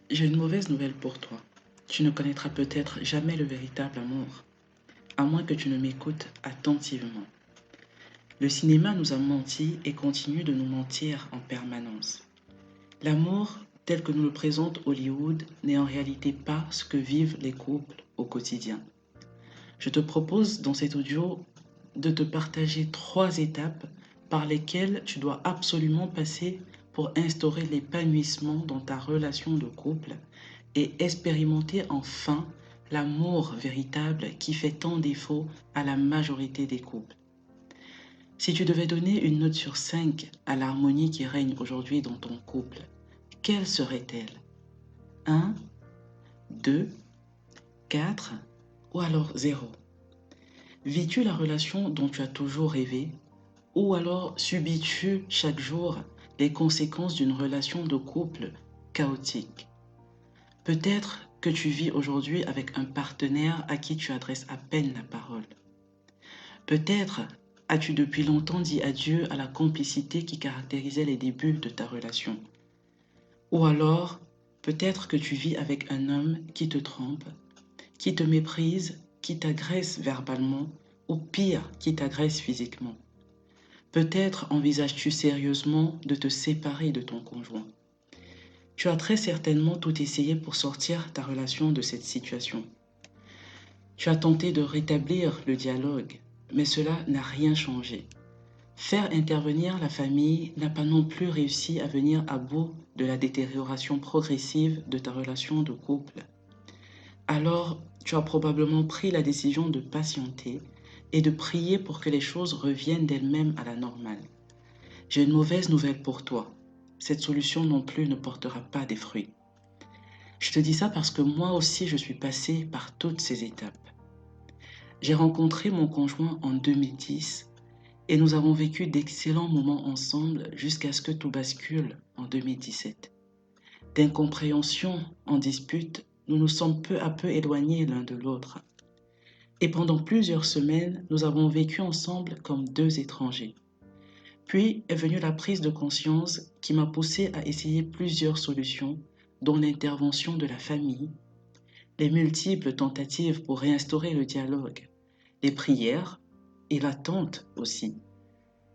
J'ai une mauvaise nouvelle pour toi. Tu ne connaîtras peut-être jamais le véritable amour, à moins que tu ne m'écoutes attentivement. Le cinéma nous a menti et continue de nous mentir en permanence. L'amour, tel que nous le présente Hollywood, n'est en réalité pas ce que vivent les couples au quotidien. Je te propose dans cet audio de te partager 3 étapes par lesquelles tu dois absolument passer pour instaurer l'épanouissement dans ta relation de couple et expérimenter enfin l'amour véritable qui fait tant défaut à la majorité des couples. Si tu devais donner une note sur 5 à l'harmonie qui règne aujourd'hui dans ton couple, quelle serait-elle? 1, 2, 4 ou alors 0? Vis-tu la relation dont tu as toujours rêvé ou alors subis-tu chaque jour les conséquences d'une relation de couple chaotique? Peut-être que tu vis aujourd'hui avec un partenaire à qui tu adresses à peine la parole. Peut-être as-tu depuis longtemps dit adieu à la complicité qui caractérisait les débuts de ta relation. Ou alors, peut-être que tu vis avec un homme qui te trompe, qui te méprise, qui t'agresse verbalement ou pire, qui t'agresse physiquement. Peut-être envisages-tu sérieusement de te séparer de ton conjoint. Tu as très certainement tout essayé pour sortir ta relation de cette situation. Tu as tenté de rétablir le dialogue, mais cela n'a rien changé. Faire intervenir la famille n'a pas non plus réussi à venir à bout de la détérioration progressive de ta relation de couple. Alors, tu as probablement pris la décision de patienter et de prier pour que les choses reviennent d'elles-mêmes à la normale. J'ai une mauvaise nouvelle pour toi. Cette solution non plus ne portera pas des fruits. Je te dis ça parce que moi aussi je suis passée par toutes ces étapes. J'ai rencontré mon conjoint en 2010 et nous avons vécu d'excellents moments ensemble jusqu'à ce que tout bascule en 2017. D'incompréhension en dispute, nous nous sommes peu à peu éloignés l'un de l'autre. Et pendant plusieurs semaines, nous avons vécu ensemble comme deux étrangers. Puis est venue la prise de conscience qui m'a poussé à essayer plusieurs solutions, dont l'intervention de la famille, les multiples tentatives pour réinstaurer le dialogue, les prières et l'attente aussi.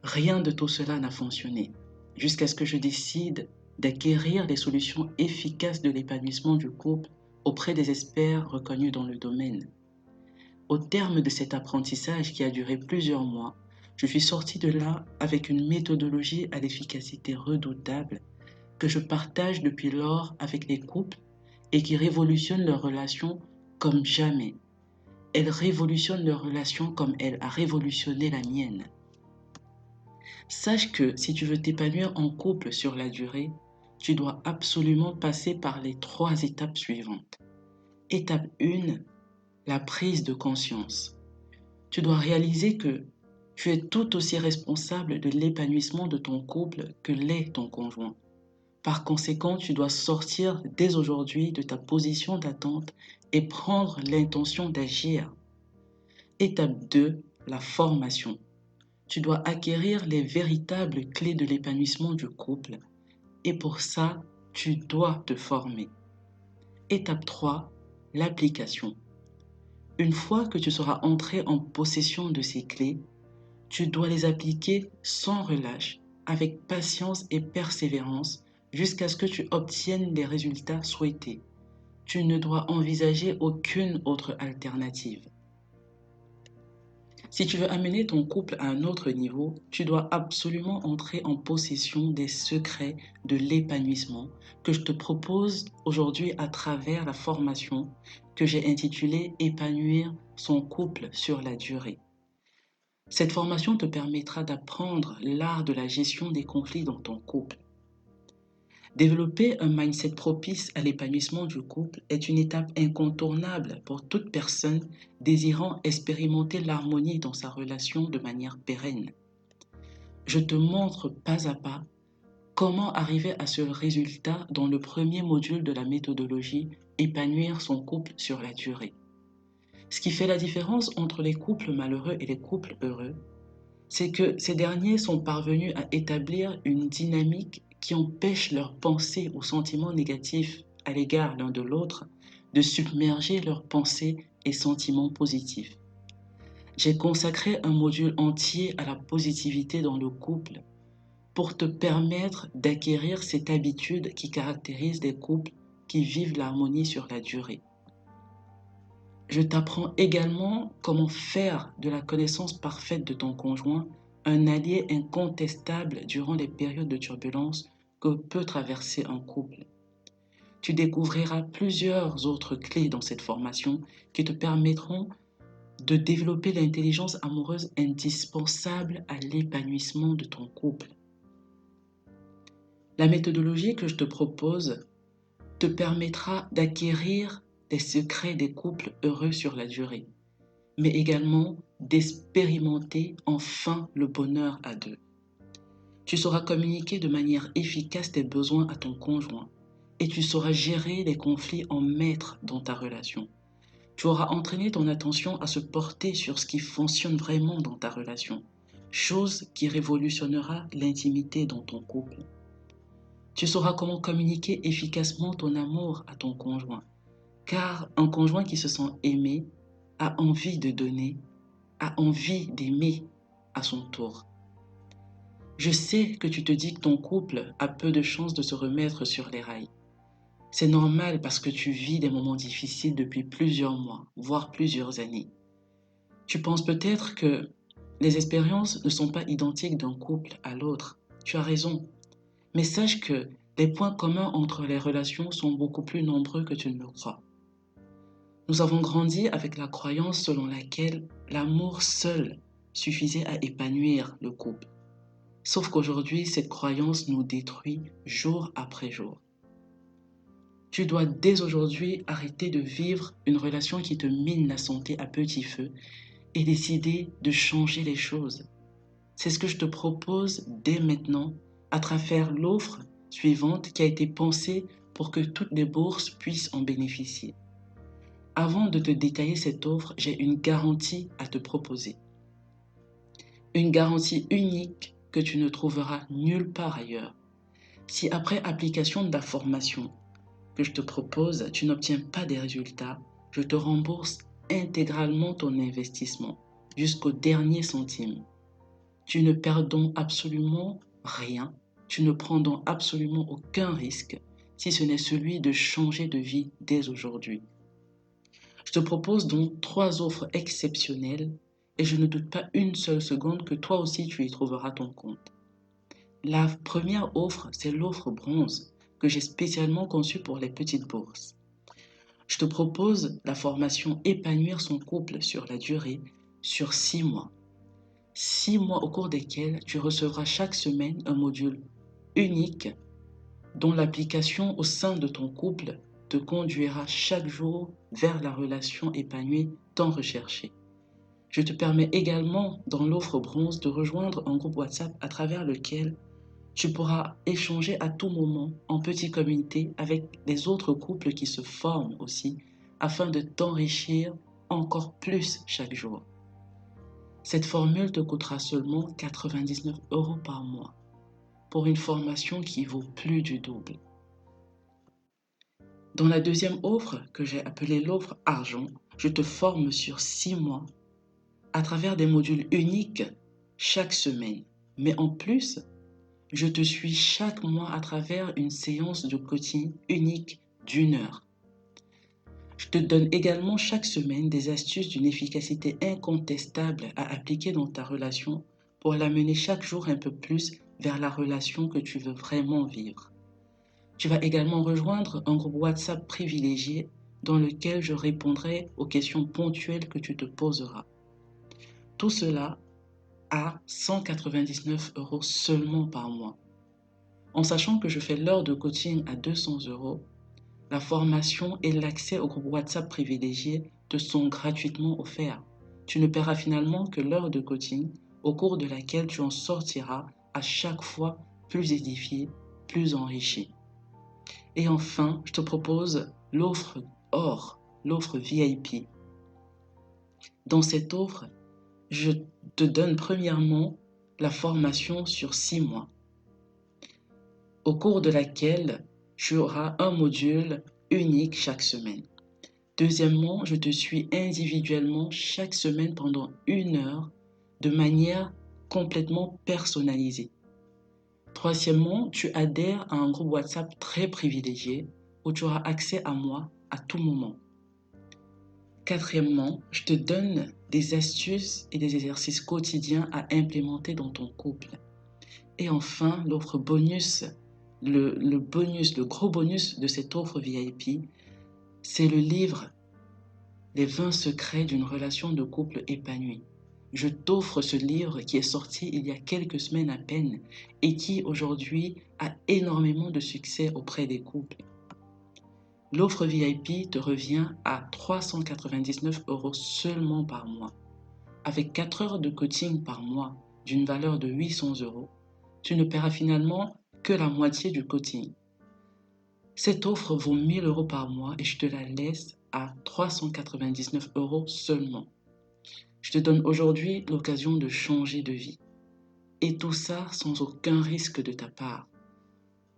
Rien de tout cela n'a fonctionné, jusqu'à ce que je décide d'acquérir les solutions efficaces de l'épanouissement du couple auprès des experts reconnus dans le domaine. Au terme de cet apprentissage qui a duré plusieurs mois, je suis sorti de là avec une méthodologie à l'efficacité redoutable que je partage depuis lors avec les couples et qui révolutionne leurs relations comme jamais. Elle révolutionne leur relation comme elle a révolutionné la mienne. Sache que si tu veux t'épanouir en couple sur la durée, tu dois absolument passer par les 3 étapes suivantes. Étape 1, la prise de conscience. Tu dois réaliser que tu es tout aussi responsable de l'épanouissement de ton couple que l'est ton conjoint. Par conséquent, tu dois sortir dès aujourd'hui de ta position d'attente et prendre l'intention d'agir. Étape 2, la formation. Tu dois acquérir les véritables clés de l'épanouissement du couple et pour ça, tu dois te former. Étape 3, l'application. Une fois que tu seras entré en possession de ces clés, tu dois les appliquer sans relâche, avec patience et persévérance, jusqu'à ce que tu obtiennes les résultats souhaités. Tu ne dois envisager aucune autre alternative. Si tu veux amener ton couple à un autre niveau, tu dois absolument entrer en possession des secrets de l'épanouissement que je te propose aujourd'hui à travers la formation que j'ai intitulée Épanouir son couple sur la durée. Cette formation te permettra d'apprendre l'art de la gestion des conflits dans ton couple. Développer un mindset propice à l'épanouissement du couple est une étape incontournable pour toute personne désirant expérimenter l'harmonie dans sa relation de manière pérenne. Je te montre pas à pas comment arriver à ce résultat dans le premier module de la méthodologie Épanouir son couple sur la durée. Ce qui fait la différence entre les couples malheureux et les couples heureux, c'est que ces derniers sont parvenus à établir une dynamique qui empêche leurs pensées ou sentiments négatifs à l'égard l'un de l'autre, de submerger leurs pensées et sentiments positifs. J'ai consacré un module entier à la positivité dans le couple pour te permettre d'acquérir cette habitude qui caractérise des couples qui vivent l'harmonie sur la durée. Je t'apprends également comment faire de la connaissance parfaite de ton conjoint un allié incontestable durant les périodes de turbulence que peut traverser un couple. Tu découvriras plusieurs autres clés dans cette formation qui te permettront de développer l'intelligence amoureuse indispensable à l'épanouissement de ton couple. La méthodologie que je te propose te permettra d'acquérir des secrets des couples heureux sur la durée, mais également d'expérimenter enfin le bonheur à deux. Tu sauras communiquer de manière efficace tes besoins à ton conjoint et tu sauras gérer les conflits en maître dans ta relation. Tu auras entraîné ton attention à se porter sur ce qui fonctionne vraiment dans ta relation, chose qui révolutionnera l'intimité dans ton couple. Tu sauras comment communiquer efficacement ton amour à ton conjoint, car un conjoint qui se sent aimé a envie de donner, a envie d'aimer à son tour. Je sais que tu te dis que ton couple a peu de chances de se remettre sur les rails. C'est normal parce que tu vis des moments difficiles depuis plusieurs mois, voire plusieurs années. Tu penses peut-être que les expériences ne sont pas identiques d'un couple à l'autre. Tu as raison. Mais sache que les points communs entre les relations sont beaucoup plus nombreux que tu ne le crois. Nous avons grandi avec la croyance selon laquelle l'amour seul suffisait à épanouir le couple. Sauf qu'aujourd'hui, cette croyance nous détruit jour après jour. Tu dois dès aujourd'hui arrêter de vivre une relation qui te mine la santé à petit feu et décider de changer les choses. C'est ce que je te propose dès maintenant à travers l'offre suivante qui a été pensée pour que toutes les bourses puissent en bénéficier. Avant de te détailler cette offre, j'ai une garantie à te proposer. Une garantie unique que tu ne trouveras nulle part ailleurs. Si après application de la formation que je te propose, tu n'obtiens pas des résultats, je te rembourse intégralement ton investissement jusqu'au dernier centime. Tu ne perds donc absolument rien, tu ne prends donc absolument aucun risque si ce n'est celui de changer de vie dès aujourd'hui. Je te propose donc 3 offres exceptionnelles et je ne doute pas une seule seconde que toi aussi tu y trouveras ton compte. La première offre, c'est l'offre bronze que j'ai spécialement conçue pour les petites bourses. Je te propose la formation Épanouir son couple sur la durée sur 6 mois. 6 mois au cours desquels tu recevras chaque semaine un module unique dont l'application au sein de ton couple te conduira chaque jour vers la relation épanouie tant recherchée. Je te permets également dans l'offre bronze de rejoindre un groupe WhatsApp à travers lequel tu pourras échanger à tout moment en petite communauté avec les autres couples qui se forment aussi afin de t'enrichir encore plus chaque jour. Cette formule te coûtera seulement 99 € par mois pour une formation qui vaut plus du double. Dans la deuxième offre que j'ai appelée l'offre argent, je te forme sur 6 mois à travers des modules uniques chaque semaine. Mais en plus, je te suis chaque mois à travers une séance de coaching unique d'1 heure. Je te donne également chaque semaine des astuces d'une efficacité incontestable à appliquer dans ta relation pour l'amener chaque jour un peu plus vers la relation que tu veux vraiment vivre. Tu vas également rejoindre un groupe WhatsApp privilégié dans lequel je répondrai aux questions ponctuelles que tu te poseras. Tout cela à 199 € seulement par mois. En sachant que je fais l'heure de coaching à 200 €, la formation et l'accès au groupe WhatsApp privilégié te sont gratuitement offerts. Tu ne paieras finalement que l'heure de coaching au cours de laquelle tu en sortiras à chaque fois plus édifié, plus enrichi. Et enfin, je te propose l'offre or, l'offre VIP. Dans cette offre, je te donne premièrement la formation sur 6 mois, au cours de laquelle tu auras un module unique chaque semaine. Deuxièmement, je te suis individuellement chaque semaine pendant 1 heure de manière complètement personnalisée. Troisièmement, tu adhères à un groupe WhatsApp très privilégié où tu auras accès à moi à tout moment. Quatrièmement, je te donne des astuces et des exercices quotidiens à implémenter dans ton couple. Et enfin, l'offre bonus, le gros bonus de cette offre VIP, c'est le livre Les 20 secrets d'une relation de couple épanouie. Je t'offre ce livre qui est sorti il y a quelques semaines à peine et qui aujourd'hui a énormément de succès auprès des couples. L'offre VIP te revient à 399 € seulement par mois. Avec 4 heures de coaching par mois d'une valeur de 800 €, tu ne paieras finalement que la moitié du coaching. Cette offre vaut 1 000 € par mois et je te la laisse à 399 € seulement. Je te donne aujourd'hui l'occasion de changer de vie. Et tout ça sans aucun risque de ta part.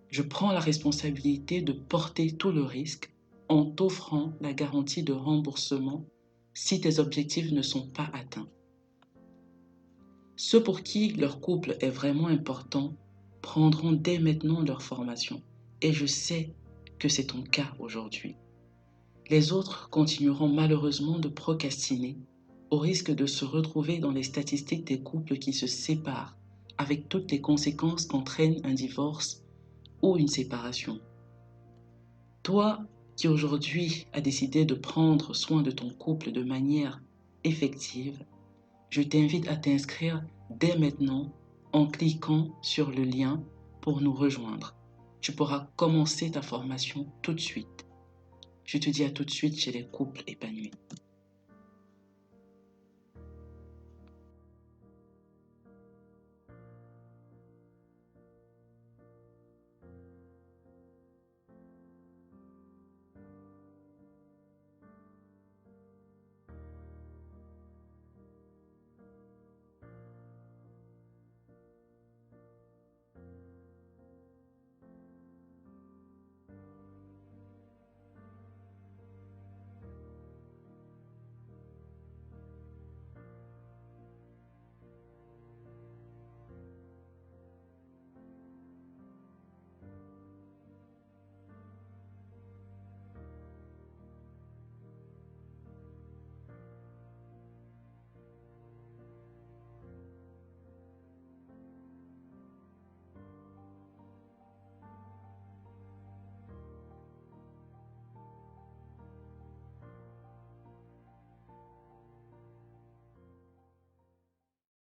Je prends la responsabilité de porter tout le risque en t'offrant la garantie de remboursement si tes objectifs ne sont pas atteints. Ceux pour qui leur couple est vraiment important prendront dès maintenant leur formation. Et je sais que c'est ton cas aujourd'hui. Les autres continueront malheureusement de procrastiner au risque de se retrouver dans les statistiques des couples qui se séparent avec toutes les conséquences qu'entraîne un divorce ou une séparation. Toi qui aujourd'hui as décidé de prendre soin de ton couple de manière effective, je t'invite à t'inscrire dès maintenant en cliquant sur le lien pour nous rejoindre. Tu pourras commencer ta formation tout de suite. Je te dis à tout de suite chez les couples épanouis.